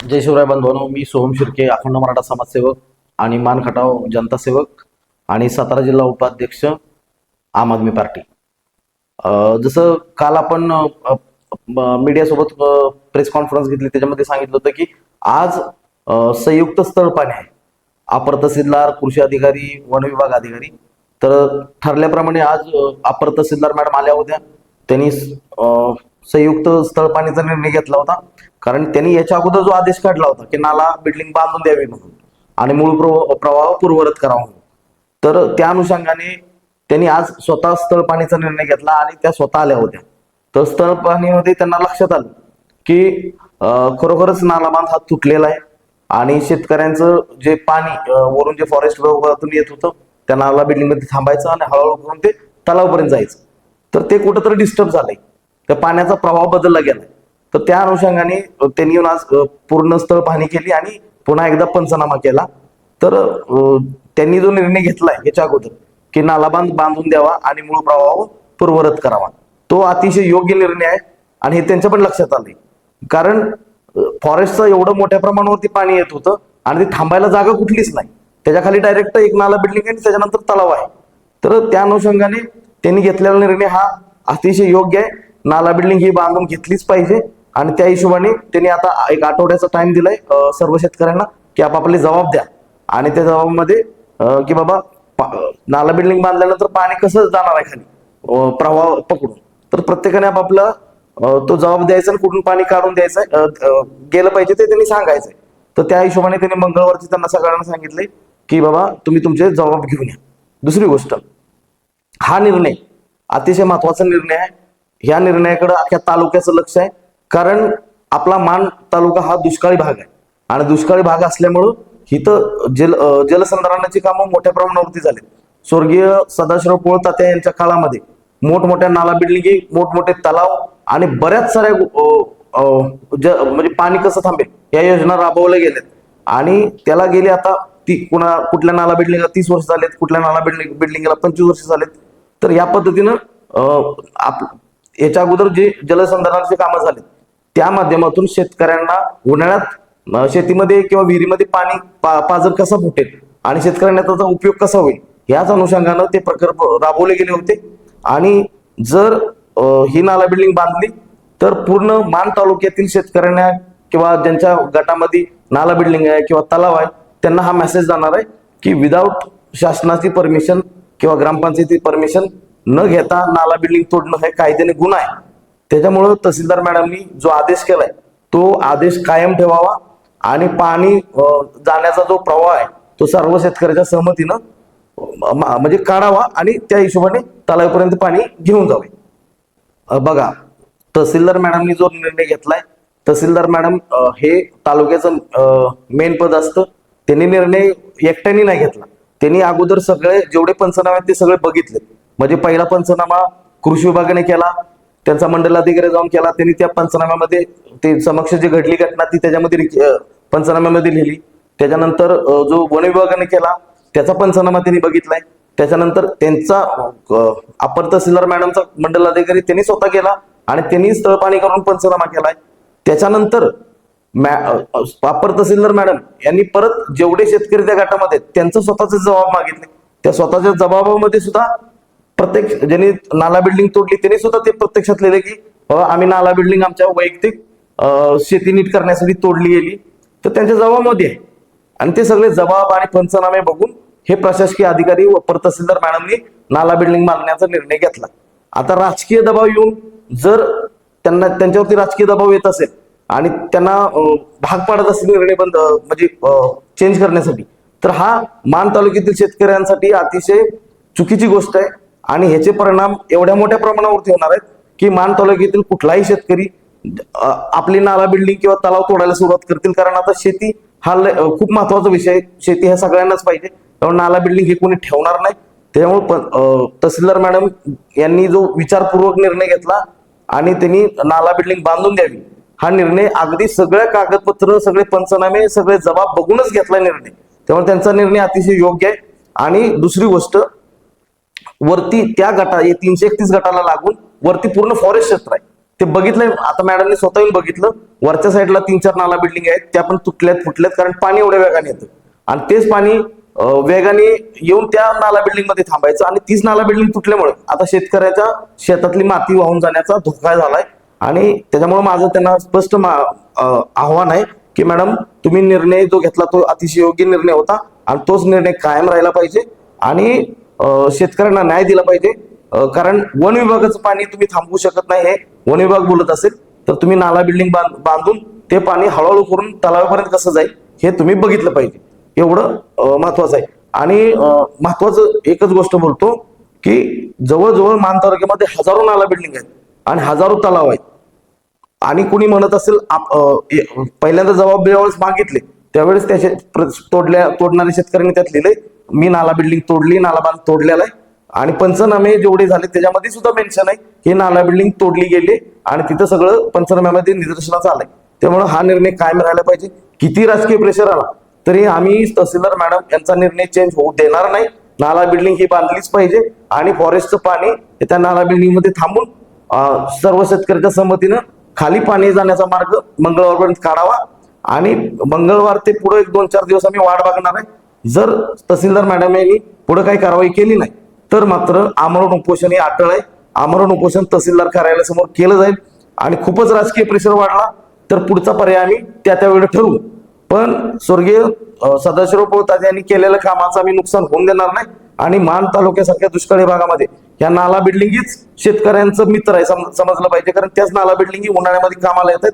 जय शिवराय बंधूंनो, मी सोहम शिर्के, अखंड मराठा समाजसेवक आणि मान खटाव जनता सेवक आणि सातारा जिल्हा उपाध्यक्ष आम आदमी पार्टी. जसं काल आपण मीडियासोबत प्रेस कॉन्फरन्स घेतली, त्याच्यामध्ये सांगितलं होतं की आज संयुक्त स्थळ पाणी आहे. अपर तहसीलदार, कृषी अधिकारी, वन विभाग अधिकारी. तर ठरल्याप्रमाणे आज अपर तहसीलदार मॅडम आल्या होत्या. त्यांनी संयुक्त स्थळ पाणीचा निर्णय घेतला होता, कारण त्यांनी याच्या अगोदर जो आदेश काढला होता की नाला बिल्डिंग बांधून द्यावी म्हणून आणि मूळ प्रवाह पूर्ववत करावा म्हणून, तर त्या अनुषंगाने त्यांनी आज स्वतः स्थळ पाणीचा निर्णय घेतला आणि त्या स्वतः आल्या होत्या. तर स्थळ पाणीमध्ये त्यांना लक्षात आलं की खरोखरच नाला बांध हा तुटलेला आहे आणि शेतकऱ्यांचं जे पाणी वरून जे फॉरेस्ट विभागातून येत होतं त्या नाला बिल्डिंग मध्ये थांबायचं आणि हळूहळू करून ते तलावपर्यंत जायचं. तर ते कुठंतरी डिस्टर्ब झालंय, त्या पाण्याचा प्रवाह बदलला गेलाय. तर त्या अनुषंगाने त्यांनी येऊन आज पूर्ण स्थळ पाहणी केली आणि पुन्हा एकदा पंचनामा केला. तर त्यांनी जो निर्णय घेतलाय याच्या अगोदर की नालाबांध बांधून द्यावा आणि मूळ प्रवाह पूर्ववत करावा, तो अतिशय योग्य निर्णय आहे आणि हे त्यांच्या पण लक्षात आलंय. कारण फॉरेस्टचं एवढं मोठ्या प्रमाणावरती पाणी येत होतं आणि ते थांबायला जागा कुठलीच नाही. त्याच्या खाली डायरेक्ट एक नाला बिल्डिंग आहे आणि त्याच्यानंतर तलाव आहे. तर त्या अनुषंगाने त्यांनी घेतलेला निर्णय हा अतिशय योग्य आहे. नाला बिल्डिंग ही बांधून घेतलीच पाहिजे आणि त्या हिशोबाने त्यांनी आता एक आठवड्याचा टाइम दिलाय सर्व शेतकऱ्यांना की आपापले जबाब द्या आणि त्या जबाबामध्ये की बाबा नाला बिल्डिंग बांधल्यानंतर पाणी कसं जाणार आहे खाली प्रवाह पकडून. तर प्रत्येकाने आपापला तो जबाब द्यायचा आणि कुठून पाणी काढून द्यायचं गेलं पाहिजे ते त्यांनी सांगायचंय. तर त्या हिशोबाने त्यांनी मंगळवारची त्यांना सगळ्यांना सांगितलंय की बाबा तुम्ही तुमचे जबाब घेऊन या. दुसरी गोष्ट, हा निर्णय अतिशय महत्वाचा निर्णय आहे. ह्या निर्णयाकडे अख्ख्या तालुक्याचं लक्ष आहे, कारण आपला मान तालुका हा दुष्काळी भाग आहे आणि दुष्काळी भाग असल्यामुळं इथं जलसंधारणाची कामं मोठ्या प्रमाणावरती झाली. स्वर्गीय सदाशिवराव पोळ तात्या यांच्या काळामध्ये मोठमोठ्या नाला बिल्डिंगी, मोठमोठे तलाव आणि बऱ्याच साऱ्या म्हणजे पाणी कसं थांबेल या योजना राबवल्या गेल्यात आणि त्याला गेले आता कुठल्या नाला बिल्डिंगला 30 वर्ष झालेत, कुठल्या नाला बिल्डिंगला 25 वर्ष झालेत. तर या पद्धतीनं याच्या अगोदर जे जलसंधारणाचे कामं झाले त्या माध्यमातून शेतकऱ्यांना उन्हाळ्यात शेतीमध्ये किंवा विहिरीमध्ये पाणी पाजर कसा फुटेल आणि शेतकऱ्यांना त्याचा उपयोग कसा होईल याच अनुषंगानं ते प्रकल्प राबवले गेले होते. आणि जर ही नाला बिल्डिंग बांधली तर पूर्ण मान तालुक्यातील शेतकऱ्यांना किंवा ज्यांच्या गटामध्ये नाला बिल्डिंग आहे किंवा तलाव आहे त्यांना हा मेसेज जाणार आहे की विदाऊट शासनाची परमिशन किंवा ग्रामपंचायती परमिशन न घेता नाला बिल्डिंग तोडणं हे कायद्याने गुन्हा आहे. त्याच्यामुळं तहसीलदार मॅडमनी जो आदेश केलाय तो आदेश कायम ठेवावा आणि पाणी जाण्याचा जो प्रवाह आहे तो सर्व शेतकऱ्याच्या सहमतीनं म्हणजे काढावा आणि त्या हिशोबाने तलावापर्यंत पाणी घेऊन जावे. बघा, तहसीलदार मॅडमनी जो निर्णय घेतलाय, तहसीलदार मॅडम हे तालुक्याचं मेन पद असतं. त्यांनी निर्णय एकट्याने नाही घेतला, त्यांनी अगोदर सगळे जेवढे पंचनामे ते सगळे बघितले. म्हणजे पहिला पंचनामा कृषी विभागाने केला, त्यांचा मंडलाधिकारी जाऊन केला. त्यांनी त्या पंचनाम्यामध्ये ते समक्ष जी घडली घटना ती त्याच्यामध्ये पंचनाम्यामध्ये लिहिली. त्याच्यानंतर जो वन विभागाने केला त्याचा पंचनामा त्यांनी बघितलाय. त्याच्यानंतर त्यांचा अपर तहसीलदार मॅडमचा मंडलाधिकारी त्यांनी स्वतः केला आणि त्यांनी स्थळ पाणी करून पंचनामा केलाय. त्याच्यानंतर अपर तहसीलदार मॅडम यांनी परत जेवढे शेतकरी त्या गटामध्ये त्यांचं स्वतःचे जबाब मागितले. त्या स्वतःच्या जबाबामध्ये सुद्धा प्रत्येक ज्यांनी नाला बिल्डिंग तोडली त्यांनी सुद्धा ते प्रत्यक्षात लिहिले की आम्ही नाला बिल्डिंग आमच्या वैयक्तिक शेती नीट करण्यासाठी तोडली गेली. तर त्यांच्या जबाबामध्ये आहे आणि ते सगळे जबाब आणि पंचनामे बघून हे प्रशासकीय अधिकारी व अपर तहसीलदार मॅडमनी नाला बिल्डिंग बांधण्याचा निर्णय घेतला. आता राजकीय दबाव येऊन जर त्यांच्यावरती राजकीय दबाव येत असेल आणि त्यांना भाग पाडत असेल निर्णय बंद म्हणजे चेंज करण्यासाठी, तर हा मान तालुक्यातील शेतकऱ्यांसाठी अतिशय चुकीची गोष्ट आहे आणि ह्याचे परिणाम एवढ्या मोठ्या प्रमाणावरती होणार आहेत की मान तालुक्यातील कुठलाही शेतकरी आपली नाला बिल्डिंग किंवा तलाव तोडायला सुरुवात करतील. कारण आता शेती हा खूप महत्वाचा विषय आहे. शेती हा सगळ्यांनाच पाहिजे, त्यामुळे नाला बिल्डिंग हे कोणी ठेवणार नाही. त्याच्यामुळे तहसीलदार मॅडम यांनी जो विचारपूर्वक निर्णय घेतला आणि त्यांनी नाला बिल्डिंग बांधून द्यावी हा निर्णय अगदी सगळ्या कागदपत्र, सगळे पंचनामे, सगळे जबाब बघूनच घेतला निर्णय. त्यामुळे त्यांचा निर्णय अतिशय योग्य आहे. आणि दुसरी गोष्ट, वरती त्या गटा 331 गटाला लागून वरती पूर्ण फॉरेस्ट क्षेत्र आहे. ते बघितलंय आता मॅडमने स्वतः येऊन बघितलं, वरच्या साईडला 3-4 नाला बिल्डिंग आहेत, त्या पण तुटल्यात फुटल्यात, कारण पाणी एवढ्या वेगाने येतं आणि तेच पाणी वेगाने येऊन त्या नाला बिल्डिंग मध्ये थांबायचं आणि तीच नाला बिल्डिंग तुटल्यामुळे आता शेतकऱ्याच्या शेतातली माती वाहून जाण्याचा धोका झालाय. आणि त्याच्यामुळे माझं त्यांना स्पष्ट आव्हान आहे की मॅडम, तुम्ही निर्णय जो घेतला तो अतिशय योग्य निर्णय होता आणि तोच निर्णय कायम राहिला पाहिजे आणि शेतकऱ्यांना न्याय दिला पाहिजे. कारण वन विभागाचं पाणी तुम्ही थांबवू शकत नाही, हे वन विभाग बोलत असेल तर तुम्ही नाला बिल्डिंग बांधून ते पाणी हळूहळू करून तलावापर्यंत कसं जाईल हे तुम्ही बघितलं पाहिजे, एवढं महत्वाचं आहे. आणि महत्वाचं एकच गोष्ट बोलतो की जवळजवळ मान तालुक्यामध्ये हजारो नाला बिल्डिंग आहेत आणि हजारो तलाव आहेत. आणि कुणी म्हणत असेल पहिल्यांदा जबाब ज्यावेळेस मागितले त्यावेळेस त्याचे तोडणाऱ्या शेतकऱ्यांनी त्यात लिहिले मी नाला बिल्डिंग तोडली, नाला बांध तोडलेला आहे आणि पंचनामे जेवढे झाले त्याच्यामध्ये सुद्धा मेन्शन आहे की नाला बिल्डिंग तोडली गेली आणि तिथं सगळं पंचनाम्यामध्ये निदर्शनास आलंय. त्यामुळे हा निर्णय कायम राहायला पाहिजे. किती राजकीय प्रेशर आला तरी आम्ही तहसीलदार मॅडम यांचा निर्णय चेंज होऊ देणार नाही. नाला बिल्डिंग ही बांधलीच पाहिजे आणि फॉरेस्टचं पाणी त्या नाला बिल्डिंग मध्ये थांबून सर्व शेतकऱ्याच्या संमतीनं खाली पाणी जाण्याचा मार्ग मंगळवारपर्यंत काढावा आणि मंगळवार ते पुढे 1-2-4 दिवस आम्ही वाट बघणार आहे. जर तहसीलदार मॅडम यांनी पुढे काही कारवाई केली नाही तर मात्र आमरण उपोषण हे अटळ आहे. आमरण उपोषण तहसीलदार कार्यालयासमोर केलं जाईल आणि खूपच राजकीय प्रेशर वाढला तर पुढचा पर्याय आम्ही त्या वेळी ठरवू. पण स्वर्गीय सदाशिवराव पोळतात यांनी केलेल्या कामाचं आम्ही नुकसान होऊन देणार नाही आणि मान तालुक्यासारख्या दुष्काळी भागामध्ये या नाला बिल्डिंगीच शेतकऱ्यांचं मित्र आहे समजलं पाहिजे, कारण त्याच नाला बिल्डिंगी उन्हाळ्यामध्ये कामाला येतात.